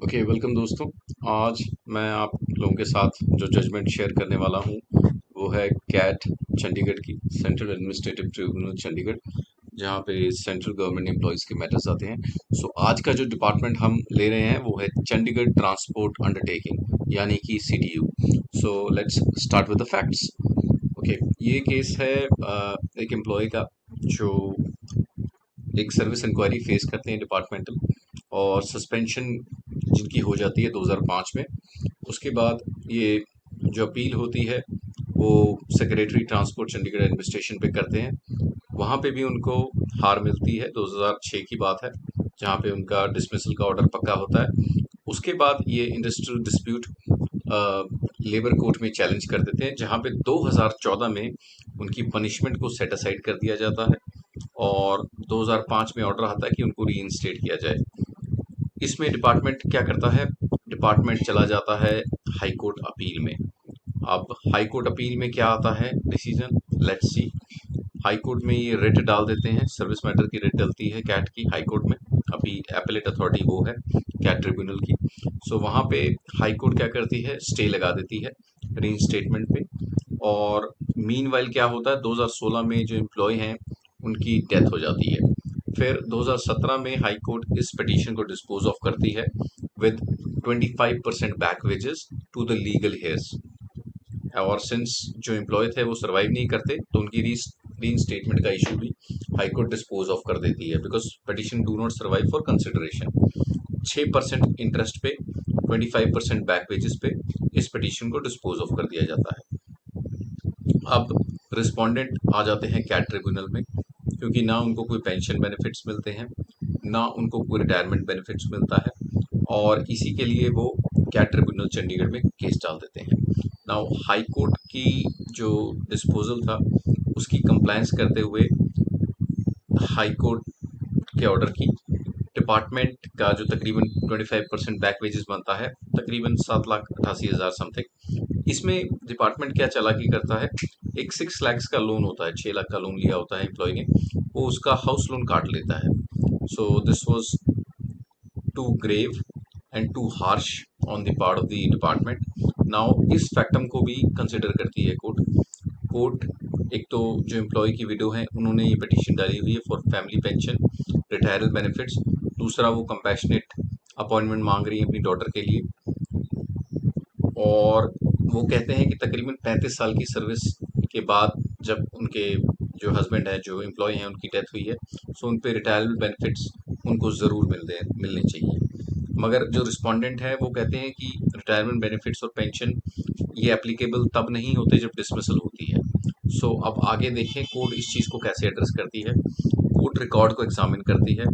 Okay welcome दोस्तों। आज मैं आप लोगों के साथ जो जजमेंट शेयर करने वाला हूँ वो है कैट चंडीगढ़ की, सेंट्रल एडमिनिस्ट्रेटिव ट्रिब्यूनल चंडीगढ़, जहाँ पे सेंट्रल गवर्नमेंट एम्प्लॉयज़ के मैटर्स आते हैं। सो आज का जो डिपार्टमेंट हम ले रहे हैं वो है चंडीगढ़ ट्रांसपोर्ट अंडरटेकिंग यानी कि CTU। So let's start with the facts. Okay, ये केस है एक एम्प्लॉय का जो एक सर्विस इंक्वायरी फेस करते हैं डिपार्टमेंटल, और सस्पेंशन जिनकी हो जाती है 2005 में। उसके बाद ये जो अपील होती है वो सेक्रेटरी ट्रांसपोर्ट चंडीगढ़ एडमिनिस्ट्रेशन पे करते हैं। वहाँ पे भी उनको हार मिलती है, 2006 की बात है, जहाँ पे उनका डिसमिसल का ऑर्डर पक्का होता है। उसके बाद ये इंडस्ट्रियल डिस्प्यूट लेबर कोर्ट में चैलेंज कर देते हैं, जहाँ पे 2014 में उनकी पनिशमेंट को सेट असाइड कर दिया जाता है और 2005 में ऑर्डर आता है कि उनको रीइंस्टेट किया जाए। इसमें डिपार्टमेंट क्या करता है? डिपार्टमेंट चला जाता है हाई कोर्ट अपील में। अब हाई कोर्ट अपील में क्या आता है decision, let's see. High court में ये रिट डाल देते हैं, सर्विस मैटर की रिट डलती है कैट की हाई कोर्ट में। अभी एपेलेट अथॉरिटी वो है कैट ट्रिब्यूनल की। सो वहाँ पे हाई कोर्ट क्या करती है, स्टे लगा देती है रीइंस्टेटमेंट पे। और मीनवाइल क्या होता है, 2016 में जो एम्प्लॉय हैं उनकी डेथ हो जाती है। फिर 2017 में हाई कोर्ट इस पिटीशन को डिस्पोज ऑफ करती है with 25% back wages to the legal heirs. और सिंस जो एम्प्लॉय थे वो सर्वाइव नहीं करते, तो उनकी रीइंस्टेटमेंट का इशू भी हाई कोर्ट डिस्पोज ऑफ कर देती है, because petition do not survive for consideration. 6% interest पे, 25% बैक वेजेस पे इस पिटीशन को डिस्पोज ऑफ कर दिया जाता है। अब रिस्पोंडेंट आ जाते हैं कैट ट्रिब्यूनल में, क्योंकि ना उनको कोई पेंशन बेनिफिट्स मिलते हैं, ना उनको कोई रिटायरमेंट बेनिफिट्स मिलता है, और इसी के लिए वो कैट ट्रिब्यूनल चंडीगढ़ में केस डाल देते हैं। नाउ हाई कोर्ट की जो डिस्पोजल था उसकी कंप्लायंस करते हुए हाई कोर्ट के ऑर्डर की डिपार्टमेंट का जो तकरीबन 25% बैक वेजेस बनता है, तकरीबन 7,88,000 समथिंग, इसमें डिपार्टमेंट क्या चालाकी करता है, एक 6 लाख का लोन होता है, 6 लाख का लोन लिया होता है एम्प्लॉय ने, वो उसका हाउस लोन काट लेता है। So this was too grave and too harsh on the part of the department. Now इस फैक्टम को भी कंसिडर करती है कोर्ट। एक तो जो एम्प्लॉय की विडो है उन्होंने ये पिटीशन डाली हुई है फॉर फैमिली पेंशन, रिटायरल बेनिफिट्स। दूसरा, वो कंपैशनेट अपॉइंटमेंट मांग रही है अपनी डॉटर के लिए। और वो कहते हैं कि तकरीबन 35 साल की सर्विस के बाद जब उनके जो हस्बैंड है, जो एम्प्लॉय हैं, उनकी डेथ हुई है, सो उन पे रिटायरमेंट बेनिफिट्स उनको ज़रूर मिलने चाहिए। मगर जो रिस्पोंडेंट है वो कहते हैं कि रिटायरमेंट बेनिफिट्स और पेंशन ये एप्लीकेबल तब नहीं होते जब डिसमिसल होती है। सो अब आगे देखें कोर्ट इस चीज़ को कैसे एड्रेस करती है। कोर्ट रिकॉर्ड को एग्जामिन करती है।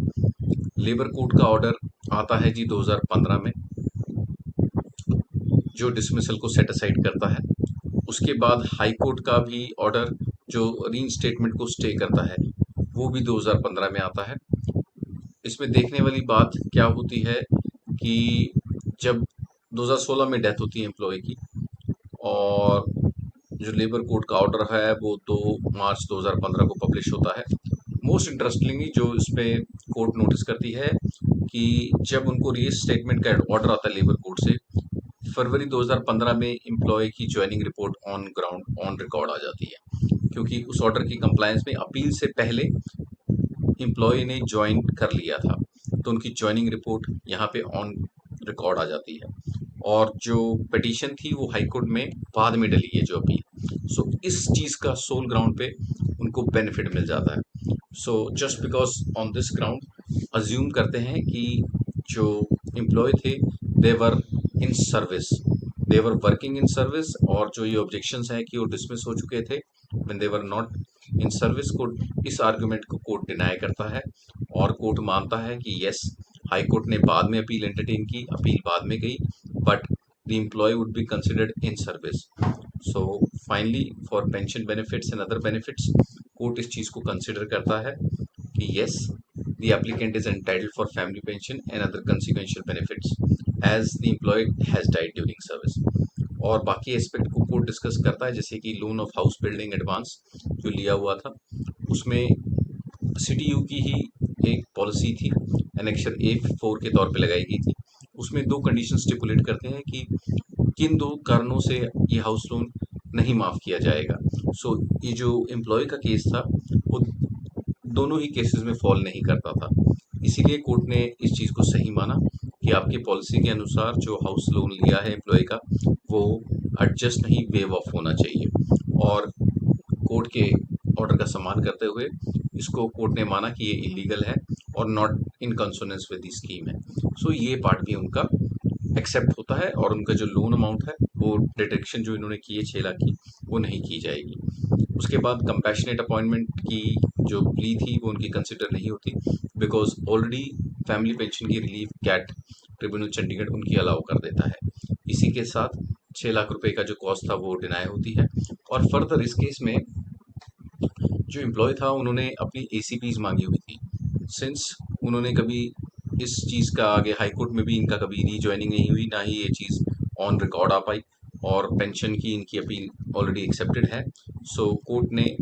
लेबर कोर्ट का ऑर्डर आता है जी 2015 में, जो डिसमिसल को सेट असाइड करता है। उसके बाद हाई कोर्ट का भी ऑर्डर जो रीइंस्टेटमेंट को स्टे करता है, वो भी 2015 में आता है। इसमें देखने वाली बात क्या होती है कि जब 2016 में डेथ होती है एम्प्लॉय की, और जो लेबर कोर्ट का ऑर्डर है वो 2 मार्च 2015 को पब्लिश होता है। मोस्ट इंटरेस्टिंगली जो इसमें कोर्ट नोटिस करती है कि जब उनको रीइंस्टेटमेंट का ऑर्डर आता है लेबर कोर्ट से, फरवरी 2015 में एम्प्लॉय की joining report on ground on record आ जाती है, क्योंकि उस ऑर्डर की कंप्लायंस में अपील से पहले एम्प्लॉय ने ज्वाइन कर लिया था, तो उनकी ज्वाइनिंग रिपोर्ट यहाँ पे ऑन रिकॉर्ड आ जाती है। और जो पिटीशन थी वो हाई कोर्ट में बाद में डली है जो अपील। सो इस चीज़ का सोल ग्राउंड पे उनको बेनिफिट मिल जाता है। So just because on this ground assume करते हैं कि जो एम्प्लॉय थे they were in service, they were working in service, और जो ये ऑब्जेक्शंस हैं कि वो डिसमिस हो चुके थे when they were not in service, court इस आर्गुमेंट को कोर्ट डिनाई करता है। और कोर्ट मानता है कि यस, हाई कोर्ट ने बाद में अपील एंटरटेन की, अपील बाद में गई, but the employ would be considered in service. So finally for pension benefits and other benefits, court इस चीज़ को कंसिडर करता है कि yes, the applicant is entitled for family pension and other consequential benefits as the employee has died during service। और बाकी aspect को court discuss करता है, जैसे कि loan of house building advance जो लिया हुआ था, उसमें CTU की ही एक पॉलिसी थी, एनेक्चर A4 के तौर पे लगाई गई थी, उसमें दो कंडीशन स्टिपुलेट करते हैं कि किन दो कारणों से ये हाउस लोन नहीं माफ किया जाएगा। सो ये जो एम्प्लॉय का केस था वो दोनों ही केसेस में फॉल नहीं करता था। इसीलिए कोर्ट ने इस चीज को सही माना कि आपकी पॉलिसी के अनुसार जो हाउस लोन लिया है एम्प्लॉय का वो एडजस्ट नहीं वेव ऑफ होना चाहिए। और कोर्ट के ऑर्डर का सम्मान करते हुए इसको कोर्ट ने माना कि ये इलीगल है और not in consonance with the scheme है। सो ये पार्ट भी उनका एक्सेप्ट होता है और उनका जो लोन अमाउंट है वो डिडक्शन जो इन्होंने की है 6 लाख की वो नहीं की जाएगी। उसके बाद कंपैशनेट अपॉइंटमेंट की जो प्ली थी वो उनकी कंसिडर नहीं होती बिकॉज ऑलरेडी फैमिली पेंशन की रिलीफ कैट ट्रिब्यूनल चंडीगढ़ उनकी अलाउ कर देता है। इसी के साथ 6 लाख रुपए का जो कॉस्ट था वो डिनाई होती है। और फर्दर इस केस में जो एम्प्लॉय था उन्होंने अपनी एसीपीज मांगी हुई थी। सिंस उन्होंने कभी इस चीज़ का आगे हाई कोर्ट में भी इनका कभी रीजॉइनिंग नहीं हुई, ना ही ये चीज़ ऑन रिकॉर्ड आ पाई और पेंशन की इनकी अपील ऑलरेडी एक्सेप्टेड है। सो कोर्ट ने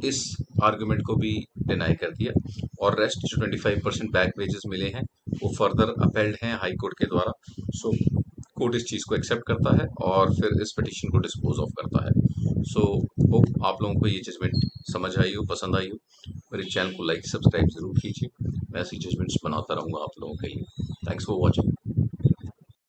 इस आर्गुमेंट को भी डिनाई कर दिया और रेस्ट जो 25% बैक वेजेस मिले हैं वो फर्दर अपेल्ड हैं हाई कोर्ट के द्वारा। सो कोर्ट इस चीज़ को एक्सेप्ट करता है और फिर इस पिटिशन को डिस्पोज ऑफ करता है। सो होप आप लोगों को ये जजमेंट समझ आई हो, पसंद आई हो। मेरे चैनल को लाइक सब्सक्राइब जरूर कीजिए। मैं ऐसी जजमेंट्स बनाता रहूँगा आप लोगों के लिए। Thanks for watching.